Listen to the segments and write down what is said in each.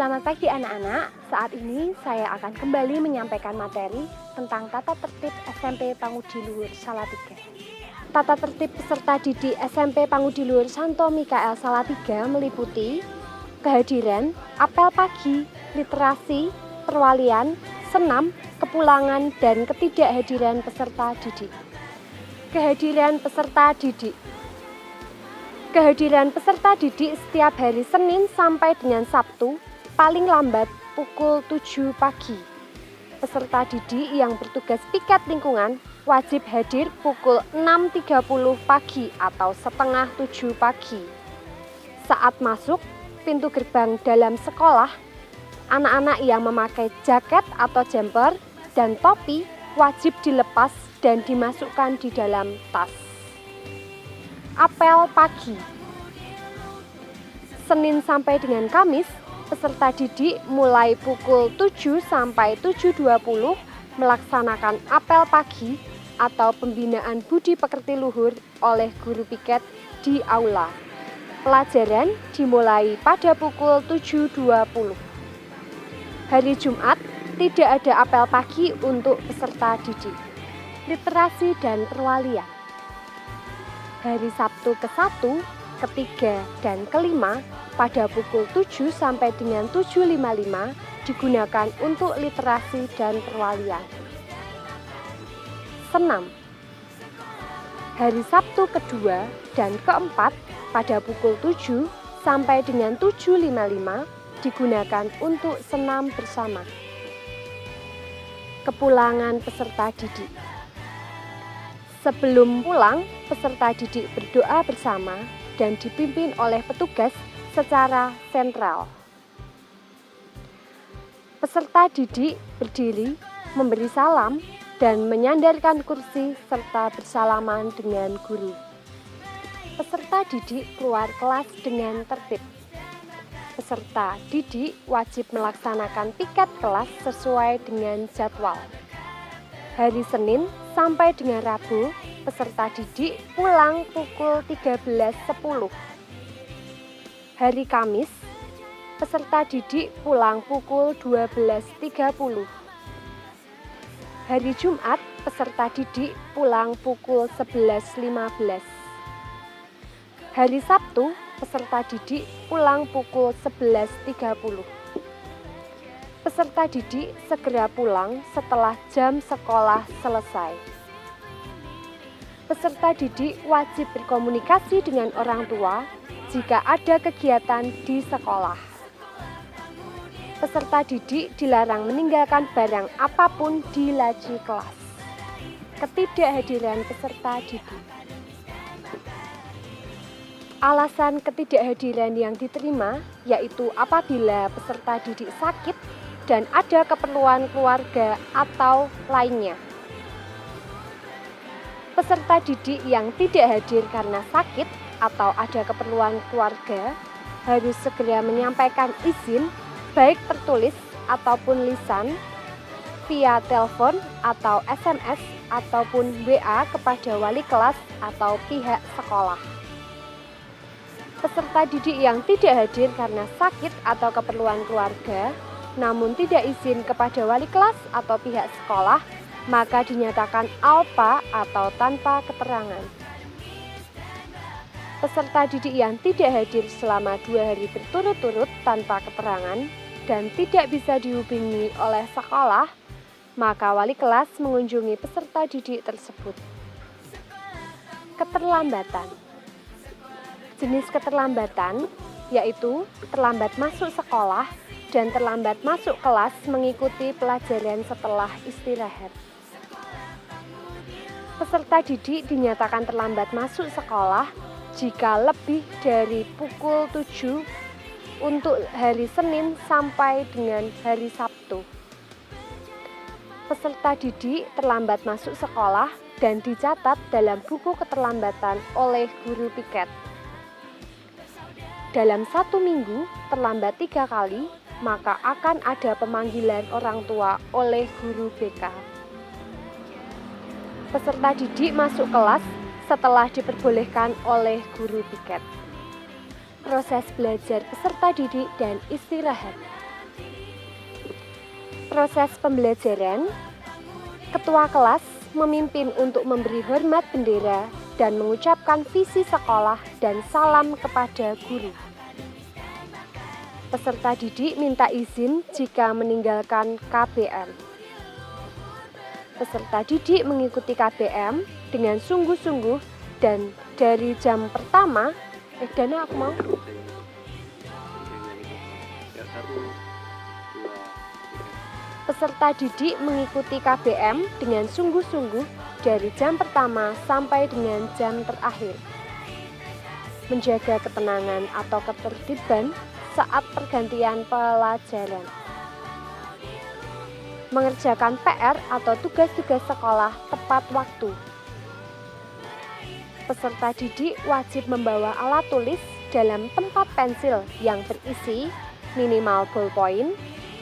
Selamat pagi anak-anak, saat ini saya akan kembali menyampaikan materi tentang tata tertib SMP Pangudi Luhur Salatiga. Tata tertib peserta didik SMP Pangudi Luhur Santo Mikael Salatiga meliputi kehadiran, apel pagi, literasi, perwalian, senam, kepulangan, dan ketidakhadiran peserta didik. Kehadiran peserta didik. Kehadiran peserta didik setiap hari Senin sampai dengan Sabtu paling lambat pukul 7 pagi. Peserta didik yang bertugas piket lingkungan wajib hadir pukul 6.30 pagi atau setengah 7 pagi. Saat masuk pintu gerbang dalam sekolah, anak-anak yang memakai jaket atau jumper dan topi wajib dilepas dan dimasukkan di dalam tas. Apel pagi. Senin sampai dengan Kamis, peserta didik mulai pukul 7 sampai 7.20 melaksanakan apel pagi atau pembinaan budi pekerti luhur oleh guru piket di aula. Pelajaran dimulai pada pukul 7.20. Hari Jumat tidak ada apel pagi untuk peserta didik. Literasi dan perwalian. Hari Sabtu ke-1, ke-3, dan ke-5 pada pukul 7 sampai dengan 7.55 digunakan untuk literasi dan perwalian. Senam. Hari Sabtu kedua dan keempat pada pukul 7 sampai dengan 7.55 digunakan untuk senam bersama. Kepulangan peserta didik. Sebelum pulang, peserta didik berdoa bersama dan dipimpin oleh petugas secara sentral. Peserta didik berdiri, memberi salam, dan menyandarkan kursi serta bersalaman dengan guru. Peserta didik keluar kelas dengan tertib. Peserta didik wajib melaksanakan piket kelas sesuai dengan jadwal. Hari Senin sampai dengan Rabu, peserta didik pulang pukul 13.10. Hari Kamis, peserta didik pulang pukul 12.30. Hari Jumat, peserta didik pulang pukul 11.15. Hari Sabtu, peserta didik pulang pukul 11.30. Peserta didik segera pulang setelah jam sekolah selesai. Peserta didik wajib berkomunikasi dengan orang tua jika ada kegiatan di sekolah. Peserta didik dilarang meninggalkan barang apapun di laci kelas. Ketidakhadiran peserta didik. Alasan ketidakhadiran yang diterima yaitu apabila peserta didik sakit dan ada keperluan keluarga atau lainnya. Peserta didik yang tidak hadir karena sakit atau ada keperluan keluarga harus segera menyampaikan izin baik tertulis ataupun lisan via telepon atau SMS ataupun WA kepada wali kelas atau pihak sekolah. Peserta didik yang tidak hadir karena sakit atau keperluan keluarga namun tidak izin kepada wali kelas atau pihak sekolah maka dinyatakan alpa atau tanpa keterangan. Peserta didik yang tidak hadir selama 2 hari berturut-turut tanpa keterangan dan tidak bisa dihubungi oleh sekolah, maka wali kelas mengunjungi peserta didik tersebut. Keterlambatan. Jenis keterlambatan yaitu terlambat masuk sekolah dan terlambat masuk kelas mengikuti pelajaran setelah istirahat. Peserta didik dinyatakan terlambat masuk sekolah jika lebih dari pukul 7 untuk hari Senin sampai dengan hari Sabtu. Peserta didik terlambat masuk sekolah dan dicatat dalam buku keterlambatan oleh guru piket. Dalam 1 minggu terlambat 3 kali, maka akan ada pemanggilan orang tua oleh guru BK. Peserta didik masuk kelas setelah diperbolehkan oleh guru piket. Proses belajar peserta didik dan istirahat. Proses pembelajaran, ketua kelas memimpin untuk memberi hormat bendera dan mengucapkan visi sekolah dan salam kepada guru. Peserta didik minta izin jika meninggalkan KBM. Peserta didik mengikuti KBM dengan sungguh-sungguh dan dari jam pertama, Dana aku mau. Peserta didik mengikuti KBM dengan sungguh-sungguh dari jam pertama sampai dengan jam terakhir. Menjaga ketenangan atau ketertiban saat pergantian pelajaran. Mengerjakan PR atau tugas-tugas sekolah tepat waktu. Peserta didik wajib membawa alat tulis dalam tempat pensil yang berisi minimal ballpoint,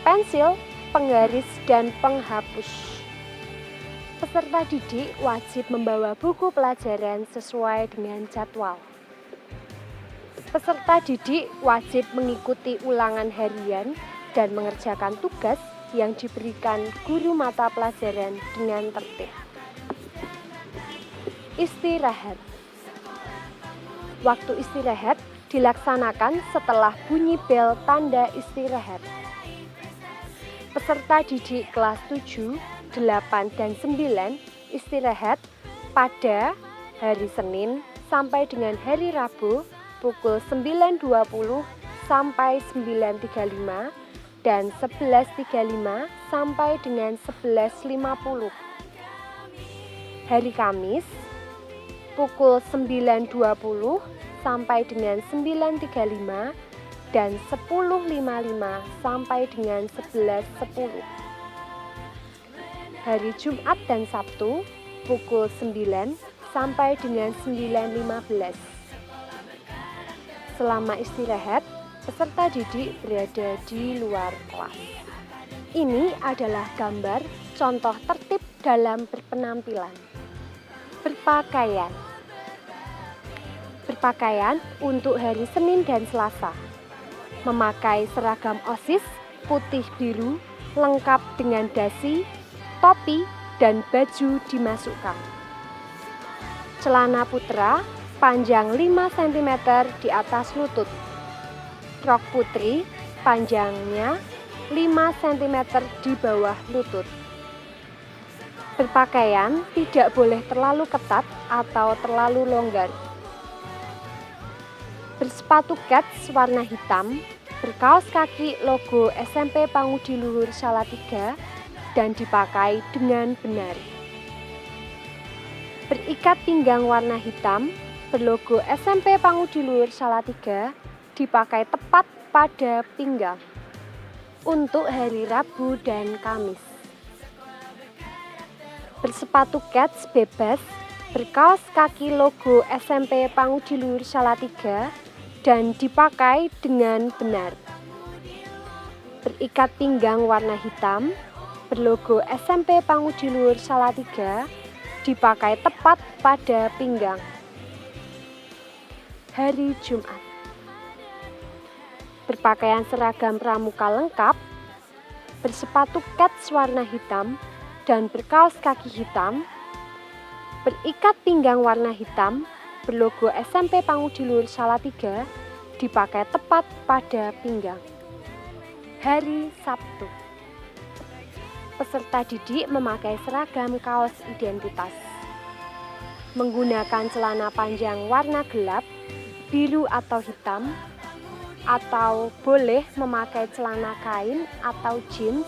pensil, penggaris, dan penghapus. Peserta didik wajib membawa buku pelajaran sesuai dengan jadwal. Peserta didik wajib mengikuti ulangan harian dan mengerjakan tugas yang diberikan guru mata pelajaran dengan tertib. Istirahat. Waktu istirahat dilaksanakan setelah bunyi bel tanda istirahat. Peserta didik kelas 7, 8, dan 9 istirahat pada hari Senin sampai dengan hari Rabu pukul 9.20 sampai 9.35 dan 11.35 sampai dengan 11.50. Hari Kamis pukul 9.20 sampai dengan 9.35 dan 10.55 sampai dengan 11.10. Hari Jumat dan Sabtu pukul 9 sampai dengan 9.15. Selama istirahat, peserta didik berada di luar kelas. Ini adalah gambar contoh tertib dalam berpenampilan. Berpakaian. Berpakaian untuk hari Senin dan Selasa. Memakai seragam OSIS putih biru lengkap dengan dasi, topi, dan baju dimasukkan. Celana putra panjang 5 cm di atas lutut. Rok putri panjangnya 5 cm di bawah lutut. Berpakaian tidak boleh terlalu ketat atau terlalu longgar. Bersepatu kets warna hitam, berkaos kaki logo SMP Pangudi Luhur Salatiga dan dipakai dengan benar. Berikat pinggang warna hitam berlogo SMP Pangudi Luhur Salatiga dipakai tepat pada pinggang untuk hari Rabu dan Kamis. Bersepatu kets bebas, berkaos kaki logo SMP Pangudi Luhur Salatiga dan dipakai dengan benar. Berikat pinggang warna hitam berlogo SMP Pangudi Luhur Salatiga dipakai tepat pada pinggang. Hari Jumat. Berpakaian seragam pramuka lengkap, bersepatu kets warna hitam dan berkaos kaki hitam, berikat pinggang warna hitam berlogo SMP Pangudi Luhur Salatiga dipakai tepat pada pinggang. Hari Sabtu. Peserta didik memakai seragam kaos identitas. Menggunakan celana panjang warna gelap, biru atau hitam, atau boleh memakai celana kain atau jeans,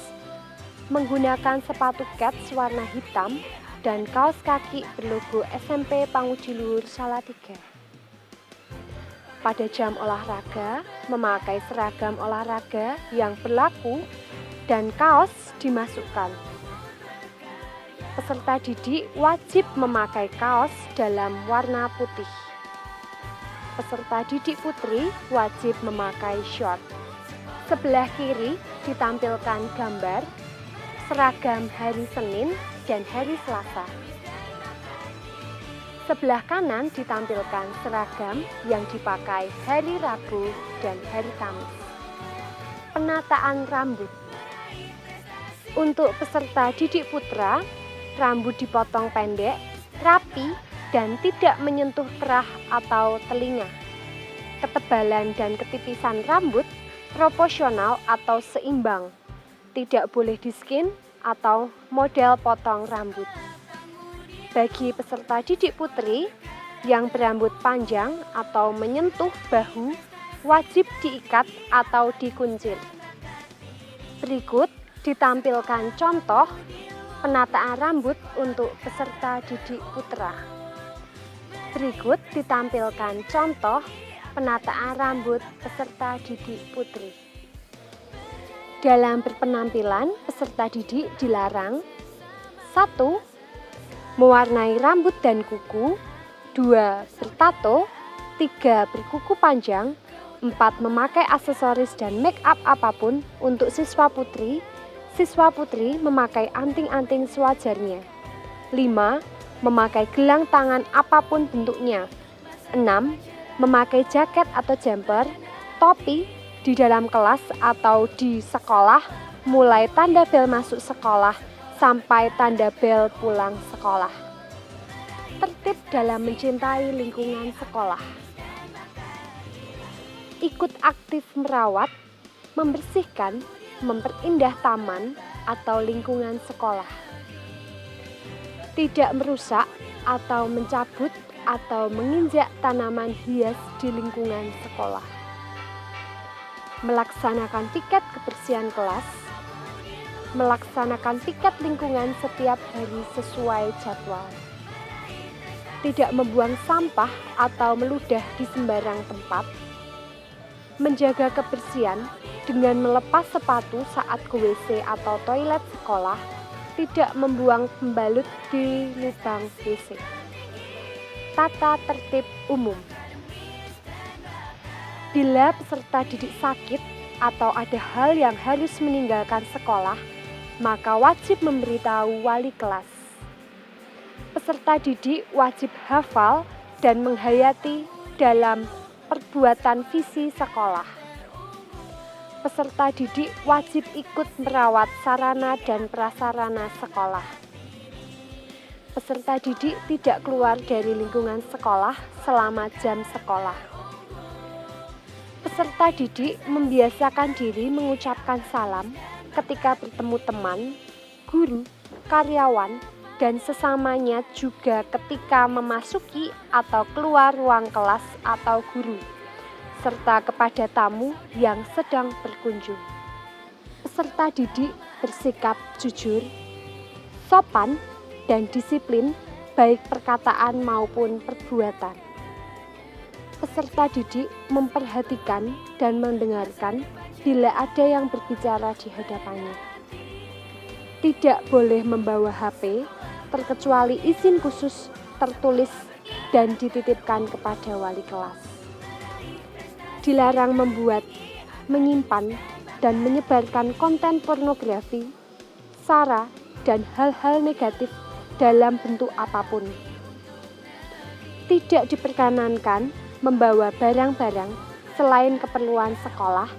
menggunakan sepatu kets warna hitam dan kaos kaki berlogo SMP Pangudi Luhur Salatiga. Pada jam olahraga, memakai seragam olahraga yang berlaku dan kaos dimasukkan. Peserta didik wajib memakai kaos dalam warna putih. Peserta didik putri wajib memakai short. Sebelah kiri ditampilkan gambar seragam hari Senin dan hari Selasa. Sebelah kanan ditampilkan seragam yang dipakai hari Rabu dan hari Kamis. Penataan rambut. Untuk peserta didik putra, rambut dipotong pendek, rapi, dan tidak menyentuh kerah atau telinga. Ketebalan dan ketipisan rambut proporsional atau seimbang. Tidak boleh di-skin atau model potong rambut. Bagi peserta didik putri yang berambut panjang atau menyentuh bahu, wajib diikat atau dikuncir. Berikut ditampilkan contoh penataan rambut untuk peserta didik putra. Berikut ditampilkan contoh penataan rambut peserta didik putri. Dalam berpenampilan, peserta didik dilarang 1. Mewarnai rambut dan kuku, 2. Bertato, 3. Berkuku panjang, 4. Memakai aksesoris dan make up apapun. Untuk siswa putri memakai anting-anting sewajarnya. 5. Memakai gelang tangan apapun bentuknya. 6. Memakai jaket atau jumper, topi di dalam kelas atau di sekolah, mulai tanda bel masuk sekolah sampai tanda bel pulang sekolah. Tertib dalam mencintai lingkungan sekolah. Ikut aktif merawat, membersihkan, memperindah taman atau lingkungan sekolah. Tidak merusak atau mencabut atau menginjak tanaman hias di lingkungan sekolah. Melaksanakan piket kebersihan kelas. Melaksanakan piket lingkungan setiap hari sesuai jadwal. Tidak membuang sampah atau meludah di sembarang tempat. Menjaga kebersihan dengan melepas sepatu saat ke WC atau toilet sekolah. Tidak membuang pembalut di lubang WC. Tata tertib umum. Bila peserta didik sakit atau ada hal yang harus meninggalkan sekolah, maka wajib memberitahu wali kelas. Peserta didik wajib hafal dan menghayati dalam perbuatan visi sekolah. Peserta didik wajib ikut merawat sarana dan prasarana sekolah. Peserta didik tidak keluar dari lingkungan sekolah selama jam sekolah. Peserta didik membiasakan diri mengucapkan salam ketika bertemu teman, guru, karyawan, dan sesamanya, juga ketika memasuki atau keluar ruang kelas atau guru, serta kepada tamu yang sedang berkunjung. Peserta didik bersikap jujur, sopan, dan disiplin baik perkataan maupun perbuatan. Peserta didik memperhatikan dan mendengarkan bila ada yang berbicara di hadapannya. Tidak boleh membawa HP, terkecuali izin khusus tertulis dan dititipkan kepada wali kelas. Dilarang membuat, menyimpan, dan menyebarkan konten pornografi, sara, dan hal-hal negatif dalam bentuk apapun. Tidak diperkenankan membawa barang-barang selain keperluan sekolah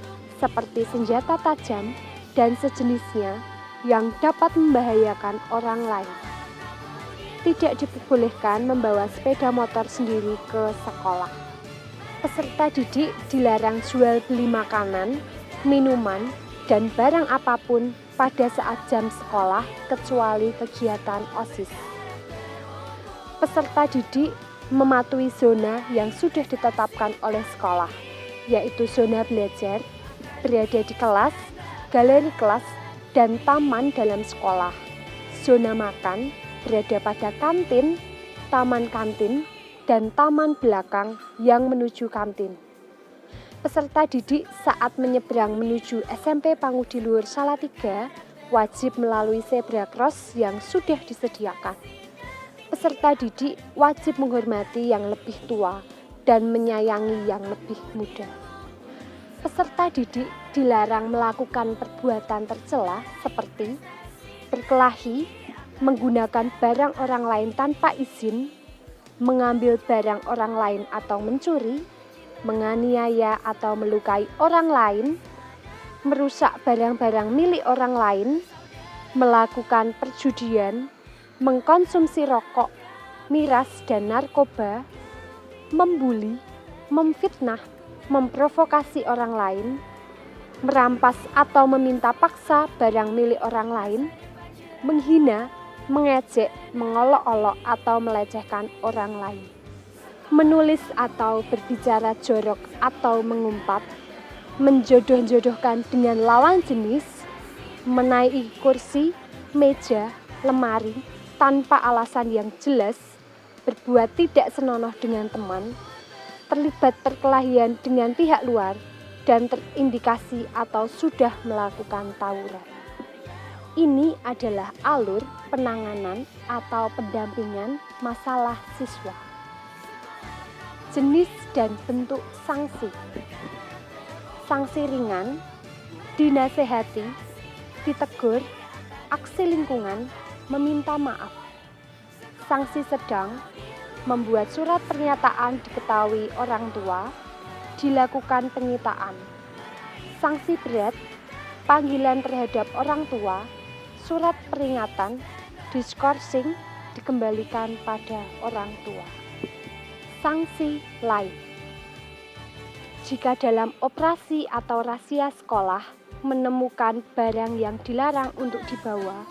seperti senjata tajam dan sejenisnya yang dapat membahayakan orang lain. Tidak diperbolehkan membawa sepeda motor sendiri ke sekolah. Peserta didik dilarang jual beli makanan, minuman, dan barang apapun pada saat jam sekolah kecuali kegiatan OSIS. Peserta didik mematuhi zona yang sudah ditetapkan oleh sekolah, yaitu zona belajar, berada di kelas, galeri kelas, dan taman dalam sekolah. Zona makan berada pada kantin, taman kantin, dan taman belakang yang menuju kantin. Peserta didik saat menyeberang menuju SMP Pangudiluhur Salatiga wajib melalui zebra cross yang sudah disediakan. Peserta didik wajib menghormati yang lebih tua dan menyayangi yang lebih muda. Peserta didik dilarang melakukan perbuatan tercela seperti berkelahi, menggunakan barang orang lain tanpa izin, mengambil barang orang lain atau mencuri, menganiaya atau melukai orang lain, merusak barang-barang milik orang lain, melakukan perjudian, mengkonsumsi rokok, miras dan narkoba, membuli, memfitnah, memprovokasi orang lain, merampas atau meminta paksa barang milik orang lain, menghina, mengejek, mengolok-olok atau melecehkan orang lain, menulis atau berbicara jorok atau mengumpat, menjodoh-jodohkan dengan lawan jenis, menaiki kursi, meja, lemari tanpa alasan yang jelas, berbuat tidak senonoh dengan teman, terlibat perkelahian dengan pihak luar, dan terindikasi atau sudah melakukan tawuran. Ini adalah alur penanganan atau pendampingan masalah siswa. Jenis dan bentuk sanksi. Sanksi ringan, dinasehati, ditegur, aksi lingkungan, meminta maaf. Sanksi sedang, membuat surat pernyataan diketahui orang tua, dilakukan penyitaan. Sanksi berat, panggilan terhadap orang tua, surat peringatan, diskorsing, dikembalikan pada orang tua. Sanksi lain. Jika dalam operasi atau razia sekolah menemukan barang yang dilarang untuk dibawa,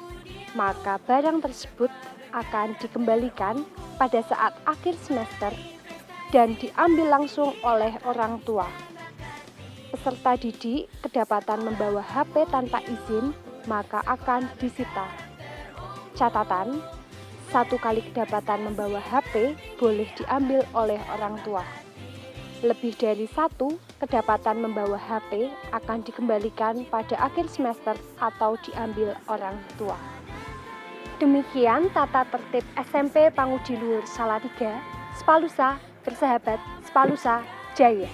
maka barang tersebut akan dikembalikan pada saat akhir semester dan diambil langsung oleh orang tua. Peserta didik kedapatan membawa HP tanpa izin, maka akan disita. Catatan, 1 kali kedapatan membawa HP boleh diambil oleh orang tua. Lebih dari 1 kedapatan membawa HP akan dikembalikan pada akhir semester atau diambil orang tua. Demikian tata tertib SMP Pangudi Luhur Salatiga, Sepalusa, Bersahabat, Sepalusa, Jaya.